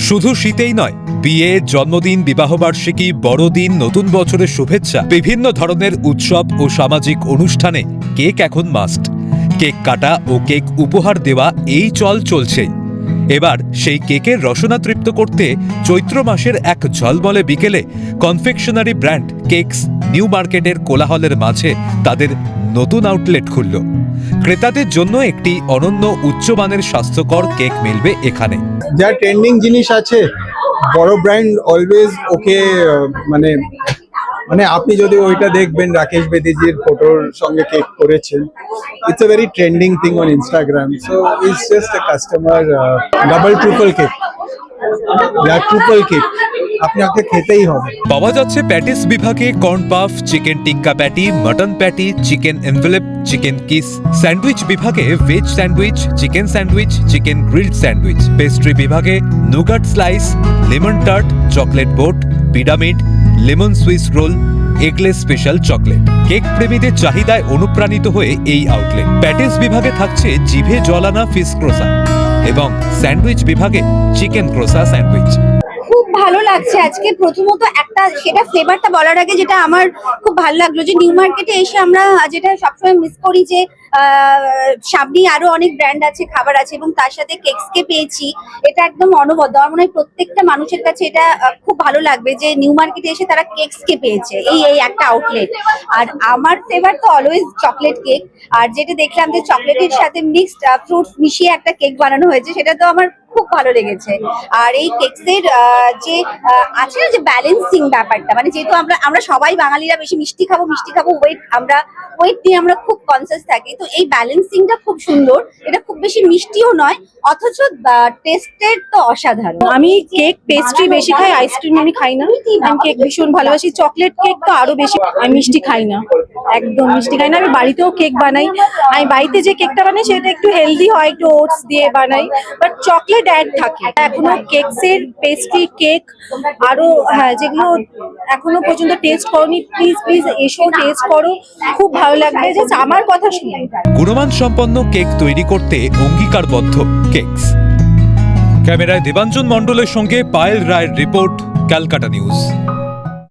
শুধু শীতেই নয়, বিয়ে, জন্মদিন, বিবাহবার্ষিকী, বড়দিন, নতুন বছরের শুভেচ্ছা, বিভিন্ন ধরনের উৎসব ও সামাজিক অনুষ্ঠানে কেক এখন মাস্ট। কেক কাটা ও কেক উপহার দেওয়া এই চল চলছেই। এবার সেই কেকের রসনা তৃপ্ত করতে চৈত্র মাসের এক ঝলমলে বিকেলে কনফেকশনারি ব্র্যান্ড কেকস নিউ মার্কেটের কোলাহলের মাঝে তাদের নতুন আউটলেট খুলল। ক্রেতাদের জন্য একটি অনন্য উচ্চমানের স্বাস্থ্যকর কেক মিলবে এখানে। যা ট্রেন্ডিং জিনিস আছে, বড় ব্র্যান্ড অলওয়েজ ওকে মানে মানে আপনি যদি ওইটা দেখবেন, রাকেশ বেদিজির ফটোর সঙ্গে কেক করেছেন, it's a very trending thing on Instagram. So it's just a customer double triple cake, triple cake আপনাকে খেতেই হবে। পাওয়া যাচ্ছে প্যাটিস বিভাগে corn puff, chicken tikka patty, mutton patty, chicken envelope, chicken kiss. Sandwich বিভাগে veg sandwich, chicken sandwich, chicken grilled sandwich. Pastry বিভাগে nougat slice, lemon tart, chocolate boat, pyramid, lemon Swiss roll, eggless special chocolate. Cake প্রেমীদের চাহিদায় অনুপ্রাণিত হয়ে এই outlet. Patties বিভাগে থাকছে জিভে জলানা ফিশ ক্রোসা এবং স্যান্ডউইচ বিভাগে চিকেন ক্রোসা স্যান্ডউইচ। খুব ভালো লাগছে আজকে। প্রথমত একটা সেটা ফ্লেভারটা বলার আগে যেটা আমার খুব ভালো লাগলো যে নিউ মার্কেটে এসে আমরা যেটা সবসময় মিস করি যে সামনে আরো অনেক ব্র্যান্ড আছে, খাবার আছে এবং তার সাথে কেকসকে পেয়েছি। এটা একদম অনবদ্য। আমার মনে হয় প্রত্যেকটা মানুষের কাছে এটা খুব ভালো লাগবে যে নিউ মার্কেটে এসে তারা কেকসকে পেয়েছে, এই একটা আউটলেট। আর আমার ফেভার তো অলওয়েজ চকলেট কেক। আর যেটা দেখলাম যে চকলেটের সাথে মিক্সড ফ্রুটস মিশিয়ে একটা কেক বানানো হয়েছে, সেটা তো আমার খুব ভালো লেগেছে। আর এই কেকসের যে আছে না যে ব্যালেন্সিং ব্যাপারটা, মানে যেহেতু আমরা সবাই বাঙালিরা বেশি মিষ্টি খাবো ওয়েট নিয়ে আমরা খুব কনসিয়াস থাকি, তো এই ব্যালেন্সিংটা খুব সুন্দর। এটা খুব বেশি মিষ্টিও নয়, অথচ টেস্টের তো অসাধারণ। আমি কেক পেস্ট্রি বেশি খাই, আইসক্রিম আমি খাই না। আমি কেক ভীষণ ভালোবাসি, চকলেট কেক তো আরো বেশি। আমি মিষ্টি খাই না, একদম মিষ্টি খাই না। আমি বাড়িতেও কেক বানাই। আমি বাড়িতে যে কেকটা বানাই সেটা একটু হেলদি হয়, একটু ওটস দিয়ে বানাই, বাট চকলেট অ্যাড থাকে। এখনো কেকসের পেস্ট্রি কেক আরো যেগুলো এখনো পর্যন্ত টেস্ট করনি, প্লিজ এসো, টেস্ট করো, খুব ভালো লাগবে। জাস্ট আমার কথা শুনে। গুণমান সম্পন্ন কেক তৈরি করতে অঙ্গীকারবদ্ধ কেকস। ক্যামেরায় দেবাঞ্জন মণ্ডলের সঙ্গে পায়েল রায়ের রিপোর্ট, ক্যালকাটা নিউজ।